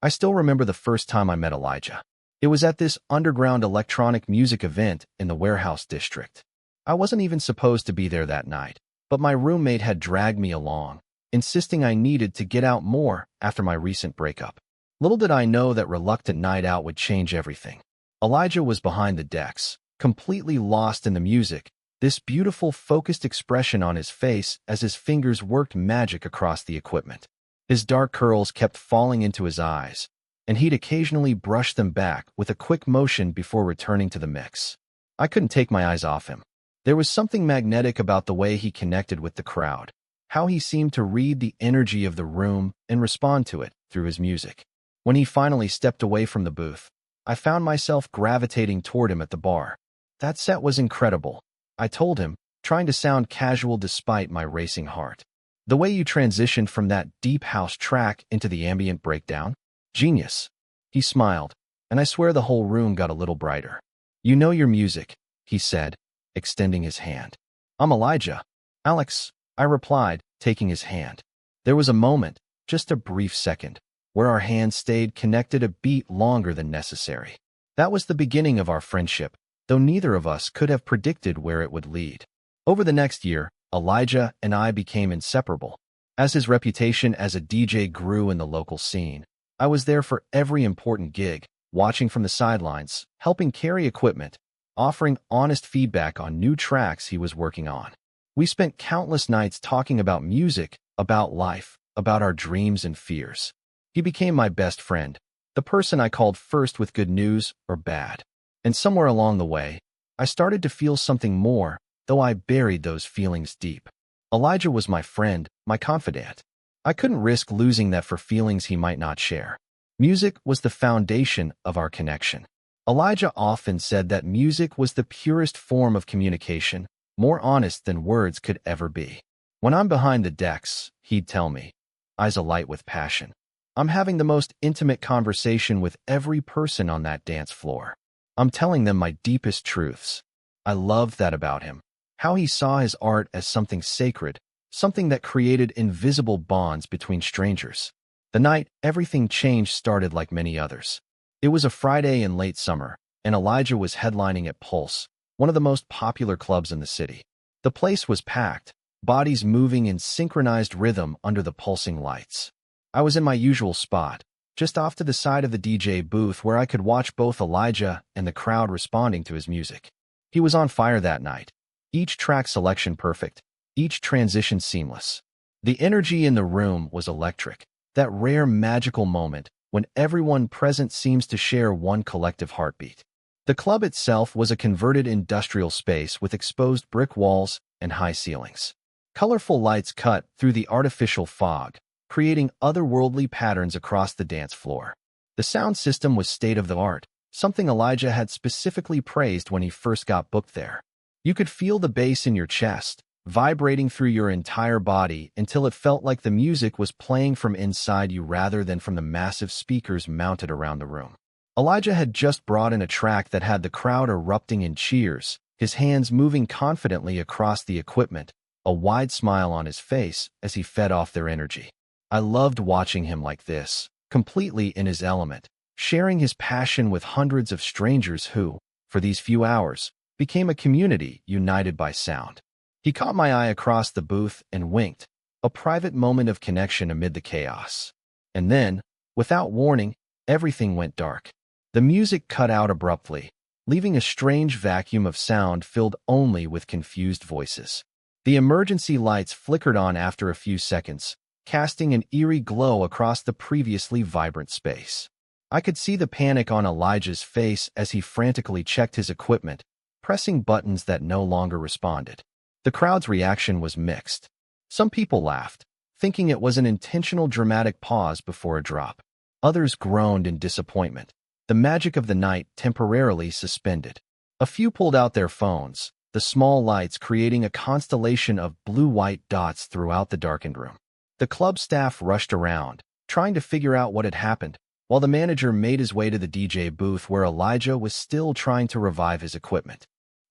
I still remember the first time I met Elijah. It was at this underground electronic music event in the warehouse district. I wasn't even supposed to be there that night, but my roommate had dragged me along, insisting I needed to get out more after my recent breakup. Little did I know that reluctant night out would change everything. Elijah was behind the decks, completely lost in the music, this beautiful, focused expression on his face as his fingers worked magic across the equipment. His dark curls kept falling into his eyes, and he'd occasionally brush them back with a quick motion before returning to the mix. I couldn't take my eyes off him. There was something magnetic about the way he connected with the crowd, how he seemed to read the energy of the room and respond to it through his music. When he finally stepped away from the booth, I found myself gravitating toward him at the bar. That set was incredible, I told him, trying to sound casual despite my racing heart. The way you transitioned from that deep house track into the ambient breakdown? Genius. He smiled, and I swear the whole room got a little brighter. You know your music, he said, extending his hand. I'm Elijah. Alex, I replied, taking his hand. There was a moment, just a brief second, where our hands stayed connected a beat longer than necessary. That was the beginning of our friendship, though neither of us could have predicted where it would lead. Over the next year, Elijah and I became inseparable. As his reputation as a DJ grew in the local scene, I was there for every important gig, watching from the sidelines, helping carry equipment, offering honest feedback on new tracks he was working on. We spent countless nights talking about music, about life, about our dreams and fears. He became my best friend, the person I called first with good news or bad. And somewhere along the way, I started to feel something more, though I buried those feelings deep. Elijah was my friend, my confidant. I couldn't risk losing that for feelings he might not share. Music was the foundation of our connection. Elijah often said that music was the purest form of communication, more honest than words could ever be. When I'm behind the decks, he'd tell me, eyes alight with passion, I'm having the most intimate conversation with every person on that dance floor. I'm telling them my deepest truths. I loved that about him. How he saw his art as something sacred, something that created invisible bonds between strangers. The night everything changed started like many others. It was a Friday in late summer, and Elijah was headlining at Pulse, one of the most popular clubs in the city. The place was packed, bodies moving in synchronized rhythm under the pulsing lights. I was in my usual spot, just off to the side of the DJ booth where I could watch both Elijah and the crowd responding to his music. He was on fire that night. Each track selection perfect, each transition seamless. The energy in the room was electric, that rare magical moment when everyone present seems to share one collective heartbeat. The club itself was a converted industrial space with exposed brick walls and high ceilings. Colorful lights cut through the artificial fog, creating otherworldly patterns across the dance floor. The sound system was state-of-the-art, something Elijah had specifically praised when he first got booked there. You could feel the bass in your chest, vibrating through your entire body until it felt like the music was playing from inside you rather than from the massive speakers mounted around the room. Elijah had just brought in a track that had the crowd erupting in cheers, his hands moving confidently across the equipment, a wide smile on his face as he fed off their energy. I loved watching him like this, completely in his element, sharing his passion with hundreds of strangers who, for these few hours, became a community united by sound. He caught my eye across the booth and winked, a private moment of connection amid the chaos. And then, without warning, everything went dark. The music cut out abruptly, leaving a strange vacuum of sound filled only with confused voices. The emergency lights flickered on after a few seconds, casting an eerie glow across the previously vibrant space. I could see the panic on Elijah's face as he frantically checked his equipment, pressing buttons that no longer responded. The crowd's reaction was mixed. Some people laughed, thinking it was an intentional dramatic pause before a drop. Others groaned in disappointment, the magic of the night temporarily suspended. A few pulled out their phones, the small lights creating a constellation of blue-white dots throughout the darkened room. The club staff rushed around, trying to figure out what had happened, while the manager made his way to the DJ booth where Elijah was still trying to revive his equipment.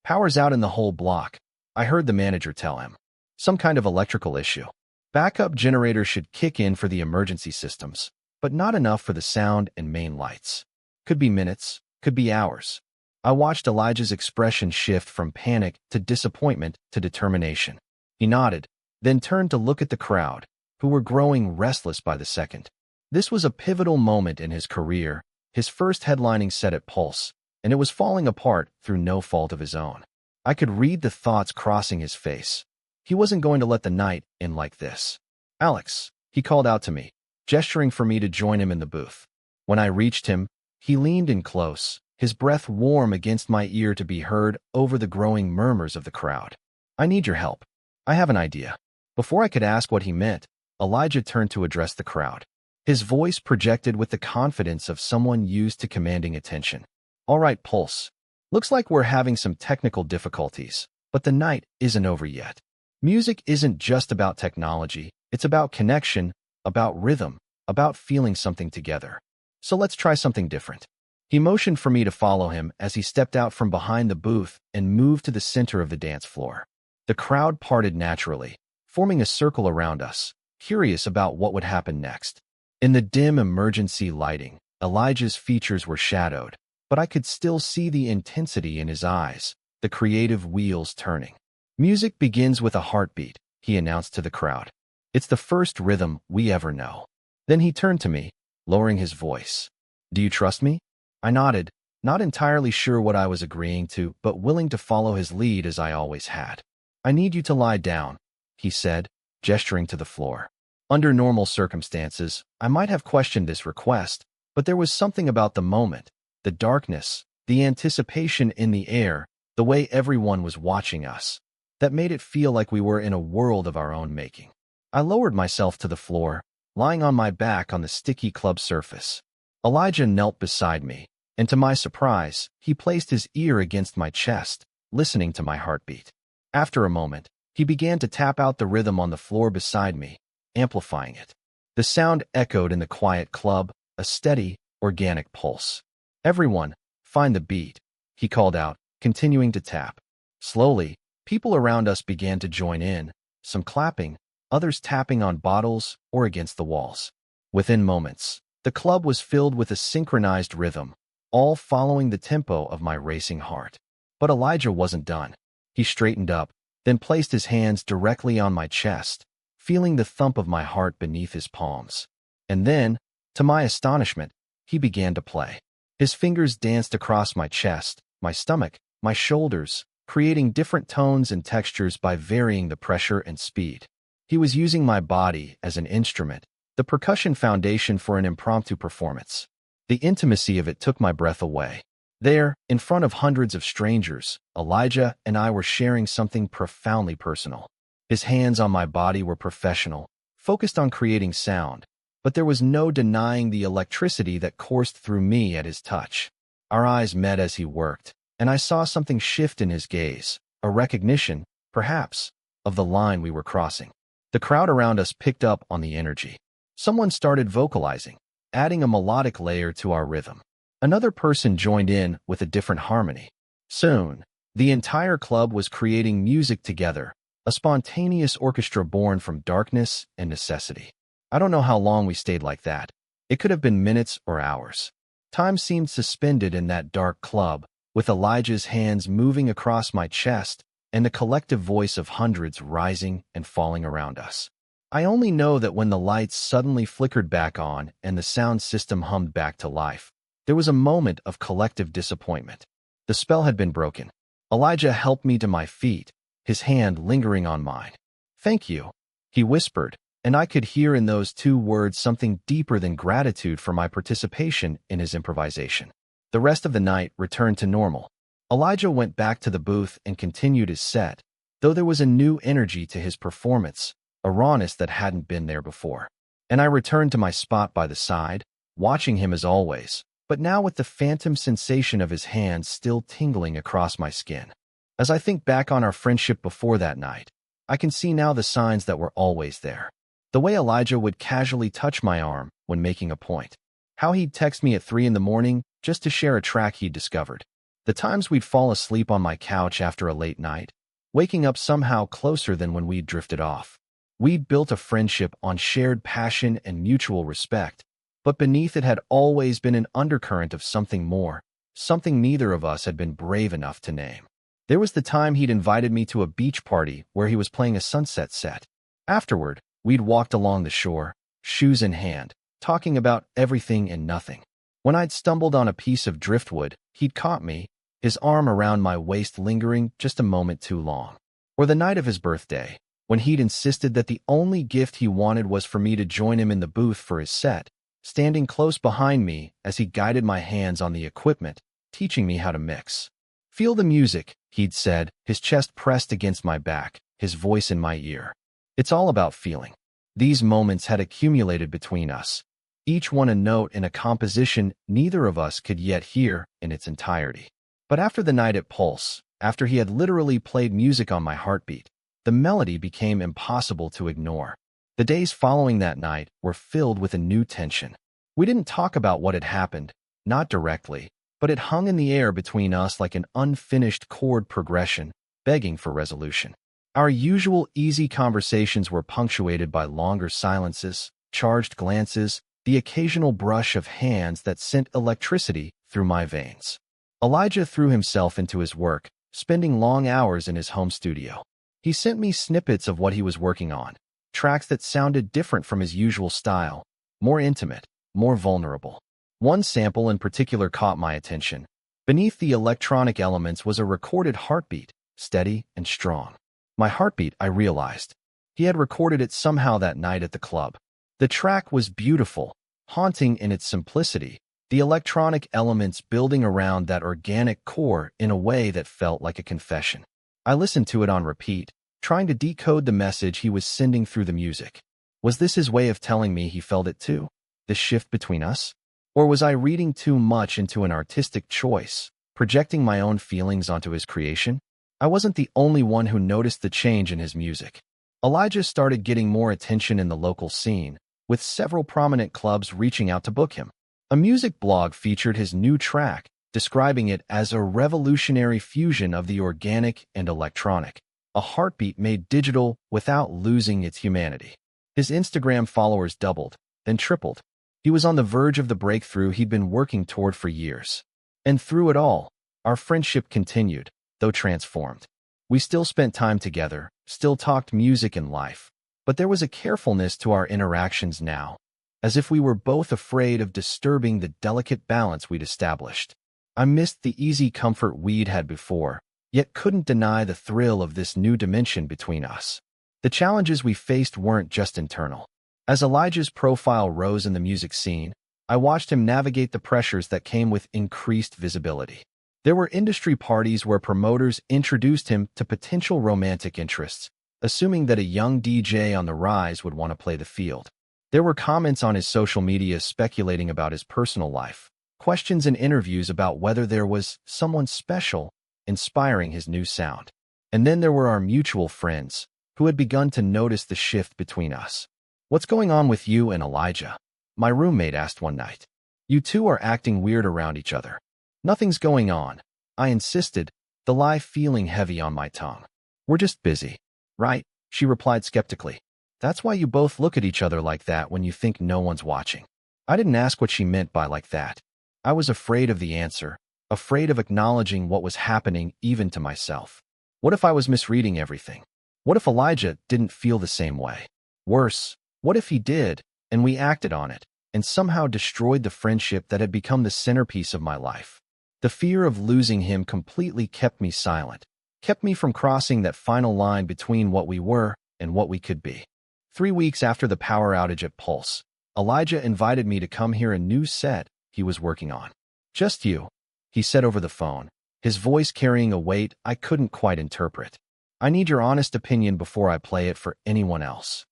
"Power's out in the whole block," I heard the manager tell him. "Some kind of electrical issue. Backup generators should kick in for the emergency systems, but not enough for the sound and main lights. Could be minutes, could be hours. I watched Elijah's expression shift from panic to disappointment to determination. He nodded, then turned to look at the crowd, who were growing restless by the second. This was a pivotal moment in his career, his first headlining set at Pulse, and it was falling apart through no fault of his own. I could read the thoughts crossing his face. He wasn't going to let the night end like this. "Alex," he called out to me, gesturing for me to join him in the booth. When I reached him, he leaned in close, his breath warm against my ear to be heard over the growing murmurs of the crowd. "I need your help. I have an idea." Before I could ask what he meant, Elijah turned to address the crowd. His voice projected with the confidence of someone used to commanding attention. "All right, Pulse. Looks like we're having some technical difficulties, but the night isn't over yet. Music isn't just about technology, it's about connection, about rhythm, about feeling something together. So let's try something different." He motioned for me to follow him as he stepped out from behind the booth and moved to the center of the dance floor. The crowd parted naturally, forming a circle around us, curious about what would happen next. In the dim emergency lighting, Elijah's features were shadowed, but I could still see the intensity in his eyes, the creative wheels turning. "Music begins with a heartbeat," he announced to the crowd. "It's the first rhythm we ever know." Then he turned to me, lowering his voice. "Do you trust me?" I nodded, not entirely sure what I was agreeing to, but willing to follow his lead as I always had. "I need you to lie down," he said, gesturing to the floor. Under normal circumstances, I might have questioned this request, but there was something about the moment, the darkness, the anticipation in the air, the way everyone was watching us, that made it feel like we were in a world of our own making. I lowered myself to the floor, lying on my back on the sticky club surface. Elijah knelt beside me, and to my surprise, he placed his ear against my chest, listening to my heartbeat. After a moment, he began to tap out the rhythm on the floor beside me, amplifying it. The sound echoed in the quiet club, a steady, organic pulse. "Everyone, find the beat," he called out, continuing to tap. Slowly, people around us began to join in, some clapping, others tapping on bottles or against the walls. Within moments, the club was filled with a synchronized rhythm, all following the tempo of my racing heart. But Elijah wasn't done. He straightened up, then placed his hands directly on my chest, feeling the thump of my heart beneath his palms. And then, to my astonishment, he began to play. His fingers danced across my chest, my stomach, my shoulders, creating different tones and textures by varying the pressure and speed. He was using my body as an instrument, the percussion foundation for an impromptu performance. The intimacy of it took my breath away. There, in front of hundreds of strangers, Elijah and I were sharing something profoundly personal. His hands on my body were professional, focused on creating sound, but there was no denying the electricity that coursed through me at his touch. Our eyes met as he worked, and I saw something shift in his gaze, a recognition, perhaps, of the line we were crossing. The crowd around us picked up on the energy. Someone started vocalizing, adding a melodic layer to our rhythm. Another person joined in with a different harmony. Soon, the entire club was creating music together, a spontaneous orchestra born from darkness and necessity. I don't know how long we stayed like that. It could have been minutes or hours. Time seemed suspended in that dark club, with Elijah's hands moving across my chest and the collective voice of hundreds rising and falling around us. I only know that when the lights suddenly flickered back on and the sound system hummed back to life, there was a moment of collective disappointment. The spell had been broken. Elijah helped me to my feet, his hand lingering on mine. "Thank you," he whispered, and I could hear in those two words something deeper than gratitude for my participation in his improvisation. The rest of the night returned to normal. Elijah went back to the booth and continued his set, though there was a new energy to his performance, a rawness that hadn't been there before. And I returned to my spot by the side, watching him as always, but now with the phantom sensation of his hands still tingling across my skin. As I think back on our friendship before that night, I can see now the signs that were always there. The way Elijah would casually touch my arm when making a point. How he'd text me at 3 in the morning just to share a track he'd discovered. The times we'd fall asleep on my couch after a late night, waking up somehow closer than when we'd drifted off. We'd built a friendship on shared passion and mutual respect, but beneath it had always been an undercurrent of something more, something neither of us had been brave enough to name. There was the time he'd invited me to a beach party where he was playing a sunset set. Afterward, we'd walked along the shore, shoes in hand, talking about everything and nothing. When I'd stumbled on a piece of driftwood, he'd caught me, his arm around my waist lingering just a moment too long. Or the night of his birthday, when he'd insisted that the only gift he wanted was for me to join him in the booth for his set, standing close behind me as he guided my hands on the equipment, teaching me how to mix. "Feel the music," he'd said, his chest pressed against my back, his voice in my ear. It's all about feeling. These moments had accumulated between us, each one a note in a composition neither of us could yet hear in its entirety. But after the night at Pulse, after he had literally played music on my heartbeat, the melody became impossible to ignore. The days following that night were filled with a new tension. We didn't talk about what had happened, not directly, but it hung in the air between us like an unfinished chord progression, begging for resolution. Our usual easy conversations were punctuated by longer silences, charged glances, the occasional brush of hands that sent electricity through my veins. Elijah threw himself into his work, spending long hours in his home studio. He sent me snippets of what he was working on, tracks that sounded different from his usual style, more intimate, more vulnerable. One sample in particular caught my attention. Beneath the electronic elements was a recorded heartbeat, steady and strong. My heartbeat, I realized. He had recorded it somehow that night at the club. The track was beautiful, haunting in its simplicity, the electronic elements building around that organic core in a way that felt like a confession. I listened to it on repeat, trying to decode the message he was sending through the music. Was this his way of telling me he felt it too? This shift between us? Or was I reading too much into an artistic choice, projecting my own feelings onto his creation? I wasn't the only one who noticed the change in his music. Elijah started getting more attention in the local scene, with several prominent clubs reaching out to book him. A music blog featured his new track, describing it as a revolutionary fusion of the organic and electronic, a heartbeat made digital without losing its humanity. His Instagram followers doubled, then tripled. He was on the verge of the breakthrough he'd been working toward for years. And through it all, our friendship continued, though transformed. We still spent time together, still talked music and life, but there was a carefulness to our interactions now, as if we were both afraid of disturbing the delicate balance we'd established. I missed the easy comfort we'd had before, yet couldn't deny the thrill of this new dimension between us. The challenges we faced weren't just internal. As Elijah's profile rose in the music scene, I watched him navigate the pressures that came with increased visibility. There were industry parties where promoters introduced him to potential romantic interests, assuming that a young DJ on the rise would want to play the field. There were comments on his social media speculating about his personal life, questions and interviews about whether there was someone special inspiring his new sound. And then there were our mutual friends, who had begun to notice the shift between us. "What's going on with you and Elijah?" my roommate asked one night. "You two are acting weird around each other." "Nothing's going on," I insisted, the lie feeling heavy on my tongue. "We're just busy." "Right," she replied skeptically. "That's why you both look at each other like that when you think no one's watching." I didn't ask what she meant by like that. I was afraid of the answer, afraid of acknowledging what was happening even to myself. What if I was misreading everything? What if Elijah didn't feel the same way? Worse, what if he did, and we acted on it, and somehow destroyed the friendship that had become the centerpiece of my life? The fear of losing him completely kept me silent, kept me from crossing that final line between what we were and what we could be. 3 weeks after the power outage at Pulse, Elijah invited me to come hear a new set he was working on. "Just you," he said over the phone, his voice carrying a weight I couldn't quite interpret. "I need your honest opinion before I play it for anyone else."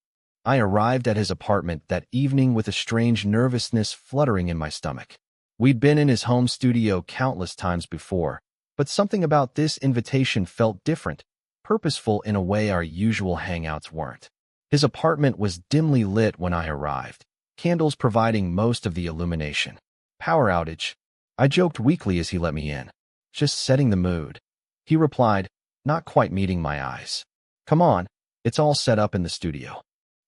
I arrived at his apartment that evening with a strange nervousness fluttering in my stomach. We'd been in his home studio countless times before, but something about this invitation felt different, purposeful in a way our usual hangouts weren't. His apartment was dimly lit when I arrived, candles providing most of the illumination. "Power outage," I joked weakly as he let me in. "Just setting the mood," he replied, not quite meeting my eyes. "Come on, it's all set up in the studio."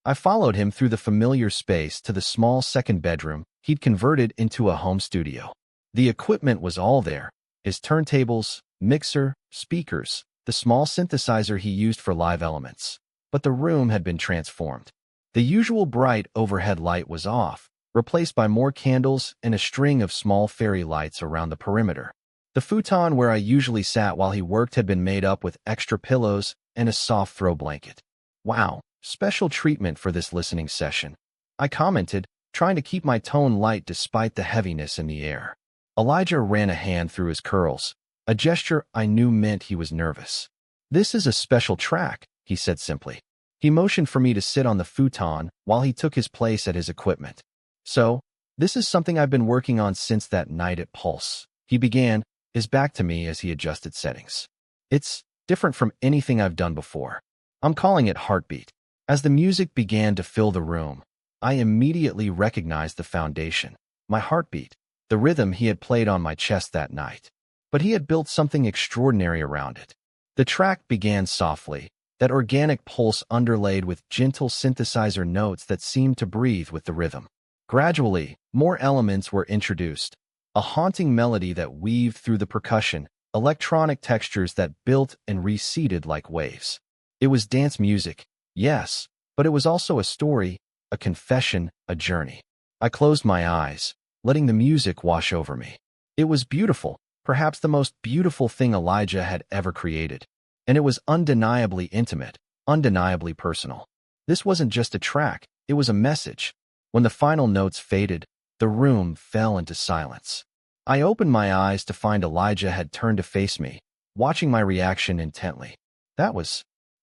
I followed him through the familiar space to the small second bedroom he'd converted into a home studio. The equipment was all there: his turntables, mixer, speakers, the small synthesizer he used for live elements. But the room had been transformed. The usual bright overhead light was off, replaced by more candles and a string of small fairy lights around the perimeter. The futon where I usually sat while he worked had been made up with extra pillows and a soft throw blanket. "Wow, special treatment for this listening session," I commented, trying to keep my tone light despite the heaviness in the air. Elijah ran a hand through his curls, a gesture I knew meant he was nervous. "This is a special track," he said simply. He motioned for me to sit on the futon while he took his place at his equipment. "So, this is something I've been working on since that night at Pulse," he began, his back to me as he adjusted settings. "It's different from anything I've done before. I'm calling it Heartbeat." As the music began to fill the room, I immediately recognized the foundation, my heartbeat, the rhythm he had played on my chest that night. But he had built something extraordinary around it. The track began softly, that organic pulse underlaid with gentle synthesizer notes that seemed to breathe with the rhythm. Gradually, more elements were introduced, a haunting melody that weaved through the percussion, electronic textures that built and receded like waves. It was dance music, yes, but it was also a story, a confession, a journey. I closed my eyes, letting the music wash over me. It was beautiful, perhaps the most beautiful thing Elijah had ever created. And it was undeniably intimate, undeniably personal. This wasn't just a track, it was a message. When the final notes faded, the room fell into silence. I opened my eyes to find Elijah had turned to face me, watching my reaction intently.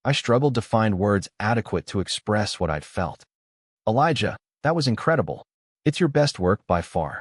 I struggled to find words adequate to express what I'd felt. "Elijah, that was incredible. It's your best work by far."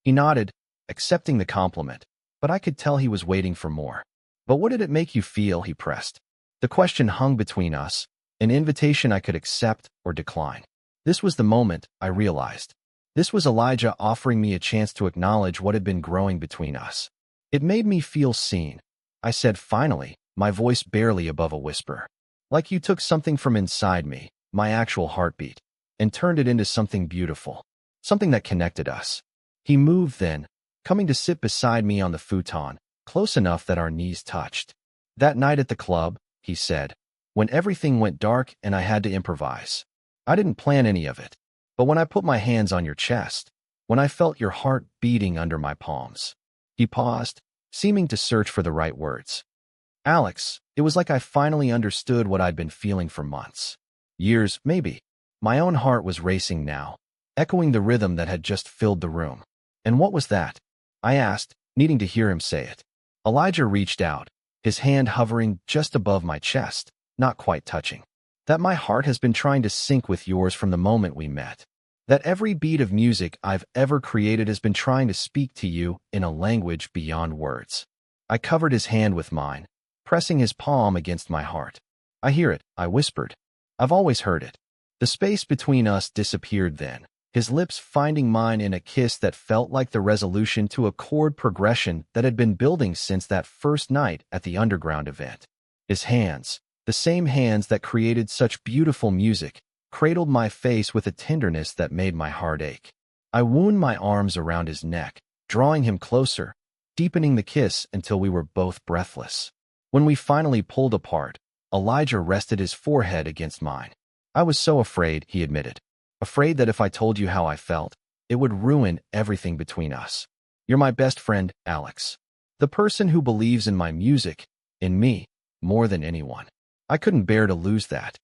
He nodded, accepting the compliment, but I could tell he was waiting for more. "But what did it make you feel?" he pressed. The question hung between us, an invitation I could accept or decline. This was the moment, I realized. This was Elijah offering me a chance to acknowledge what had been growing between us. "It made me feel seen," I said finally, my voice barely above a whisper. "Like you took something from inside me, my actual heartbeat, and turned it into something beautiful, something that connected us." He moved then, coming to sit beside me on the futon, close enough that our knees touched. "That night at the club," he said, "when everything went dark and I had to improvise. I didn't plan any of it. But when I put my hands on your chest, when I felt your heart beating under my palms." He paused, seeming to search for the right words. "Alex, it was like I finally understood what I'd been feeling for months. Years, maybe." My own heart was racing now, echoing the rhythm that had just filled the room. "And what was that?" I asked, needing to hear him say it. Elijah reached out, his hand hovering just above my chest, not quite touching. "That my heart has been trying to sync with yours from the moment we met. That every beat of music I've ever created has been trying to speak to you in a language beyond words." I covered his hand with mine, pressing his palm against my heart. "I hear it," I whispered. "I've always heard it." The space between us disappeared then, his lips finding mine in a kiss that felt like the resolution to a chord progression that had been building since that first night at the underground event. His hands, the same hands that created such beautiful music, cradled my face with a tenderness that made my heart ache. I wound my arms around his neck, drawing him closer, deepening the kiss until we were both breathless. When we finally pulled apart, Elijah rested his forehead against mine. "I was so afraid," he admitted. "Afraid that if I told you how I felt, it would ruin everything between us. You're my best friend, Alex. The person who believes in my music, in me, more than anyone. I couldn't bear to lose that."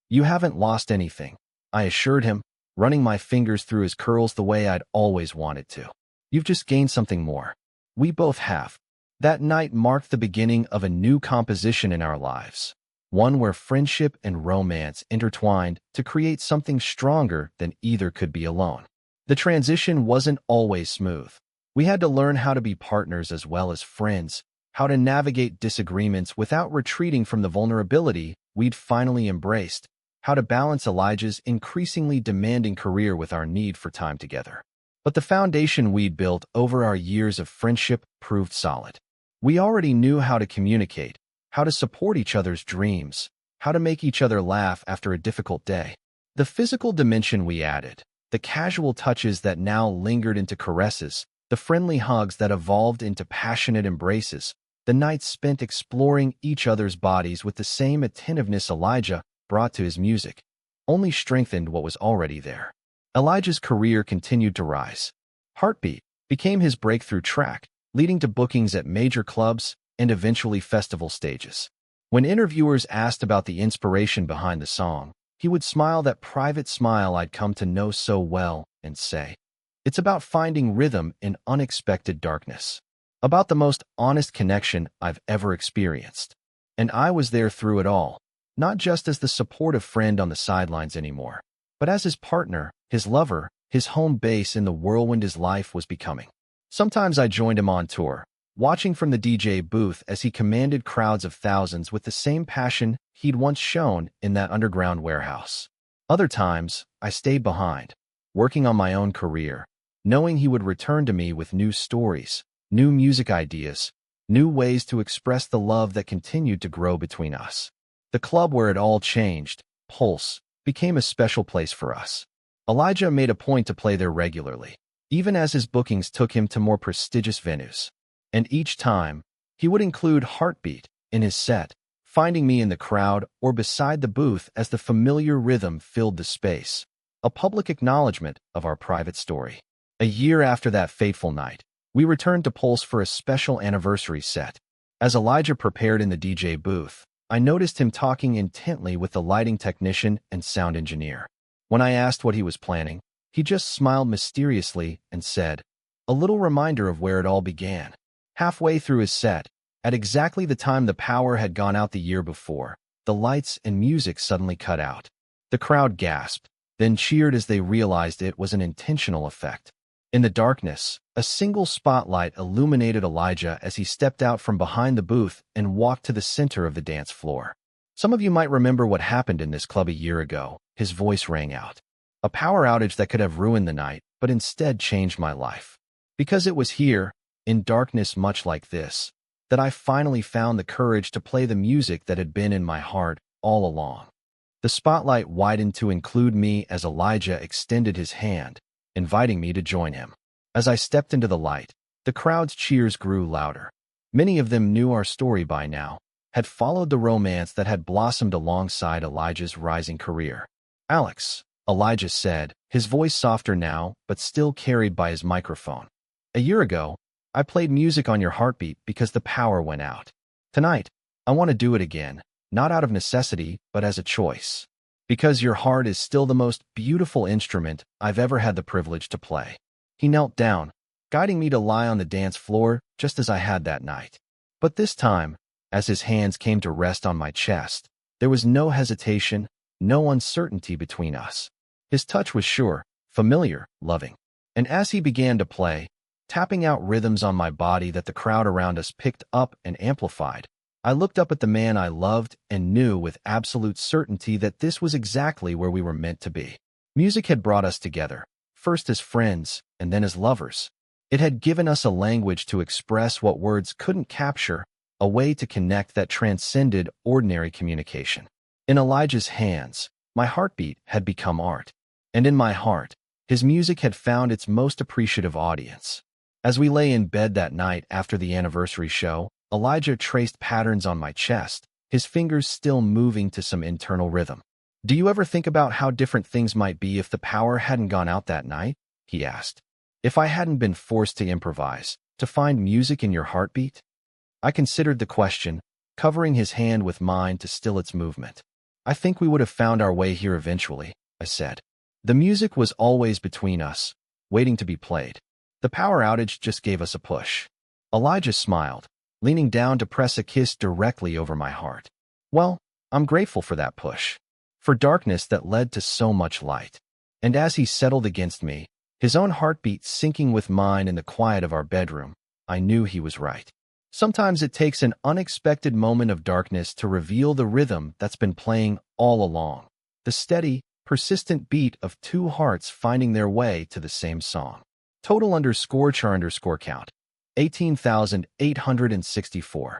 "You haven't lost anything," I assured him, running my fingers through his curls the way I'd always wanted to. "You've just gained something more." We both have. That night marked the beginning of a new composition in our lives, one where friendship and romance intertwined to create something stronger than either could be alone. The transition wasn't always smooth. We had to learn how to be partners as well as friends, how to navigate disagreements without retreating from the vulnerability we'd finally embraced, how to balance Elijah's increasingly demanding career with our need for time together. But the foundation we'd built over our years of friendship proved solid. We already knew how to communicate, how to support each other's dreams, how to make each other laugh after a difficult day. The physical dimension we added, the the casual touches that now lingered into caresses, the friendly hugs that evolved into passionate embraces, the nights spent exploring each other's bodies with the same attentiveness Elijah brought to his music, only strengthened what was already there. Elijah's career continued to rise. Heartbeat became his breakthrough track, leading to bookings at major clubs and eventually festival stages. When interviewers asked about the inspiration behind the song, he would smile that private smile I'd come to know so well and say, "It's about finding rhythm in unexpected darkness. About the most honest connection I've ever experienced." And I was there through it all, not just as the supportive friend on the sidelines anymore, but as his partner, his lover, his home base in the whirlwind his life was becoming. Sometimes I joined him on tour, watching from the DJ booth as he commanded crowds of thousands with the same passion he'd once shown in that underground warehouse. Other times, I stayed behind, working on my own career, knowing he would return to me with new stories, new music ideas, new ways to express the love that continued to grow between us. The club where it all changed, Pulse, became a special place for us. Elijah made a point to play there regularly, even as his bookings took him to more prestigious venues. And each time, he would include Heartbeat in his set, finding me in the crowd or beside the booth as the familiar rhythm filled the space, a public acknowledgement of our private story. A year after that fateful night, we returned to Pulse for a special anniversary set. As Elijah prepared in the DJ booth, I noticed him talking intently with the lighting technician and sound engineer. When I asked what he was planning, he just smiled mysteriously and said, "A little reminder of where it all began." Halfway through his set, at exactly the time the power had gone out the year before, the lights and music suddenly cut out. The crowd gasped, then cheered as they realized it was an intentional effect. In the darkness, a single spotlight illuminated Elijah as he stepped out from behind the booth and walked to the center of the dance floor. "Some of you might remember what happened in this club a year ago," his voice rang out. "A power outage that could have ruined the night, but instead changed my life. Because it was here, in darkness much like this, that I finally found the courage to play the music that had been in my heart all along." The spotlight widened to include me as Elijah extended his hand, inviting me to join him. As I stepped into the light, the crowd's cheers grew louder. Many of them knew our story by now, had followed the romance that had blossomed alongside Elijah's rising career. "Alex," Elijah said, his voice softer now, but still carried by his microphone. "A year ago, I played music on your Heartbeat because the power went out. Tonight, I want to do it again, not out of necessity, but as a choice. Because your heart is still the most beautiful instrument I've ever had the privilege to play." He knelt down, guiding me to lie on the dance floor just as I had that night. But this time, as his hands came to rest on my chest, there was no hesitation, no uncertainty between us. His touch was sure, familiar, loving. And as he began to play, tapping out rhythms on my body that the crowd around us picked up and amplified, I looked up at the man I loved and knew with absolute certainty that this was exactly where we were meant to be. Music had brought us together, first as friends and then as lovers. It had given us a language to express what words couldn't capture, a way to connect that transcended ordinary communication. In Elijah's hands, my heartbeat had become art, and in my heart, his music had found its most appreciative audience. As we lay in bed that night after the anniversary show, Elijah traced patterns on my chest, his fingers still moving to some internal rhythm. "Do you ever think about how different things might be if the power hadn't gone out that night?" he asked. "If I hadn't been forced to improvise, to find music in your heartbeat?" I considered the question, covering his hand with mine to still its movement. "I think we would have found our way here eventually," I said. "The music was always between us, waiting to be played. The power outage just gave us a push." Elijah smiled, leaning down to press a kiss directly over my heart. "Well, I'm grateful for that push, for darkness that led to so much light." And as he settled against me, his own heartbeat syncing with mine in the quiet of our bedroom, I knew he was right. Sometimes it takes an unexpected moment of darkness to reveal the rhythm that's been playing all along, the steady, persistent beat of two hearts finding their way to the same song. Total _char_count, 18,864.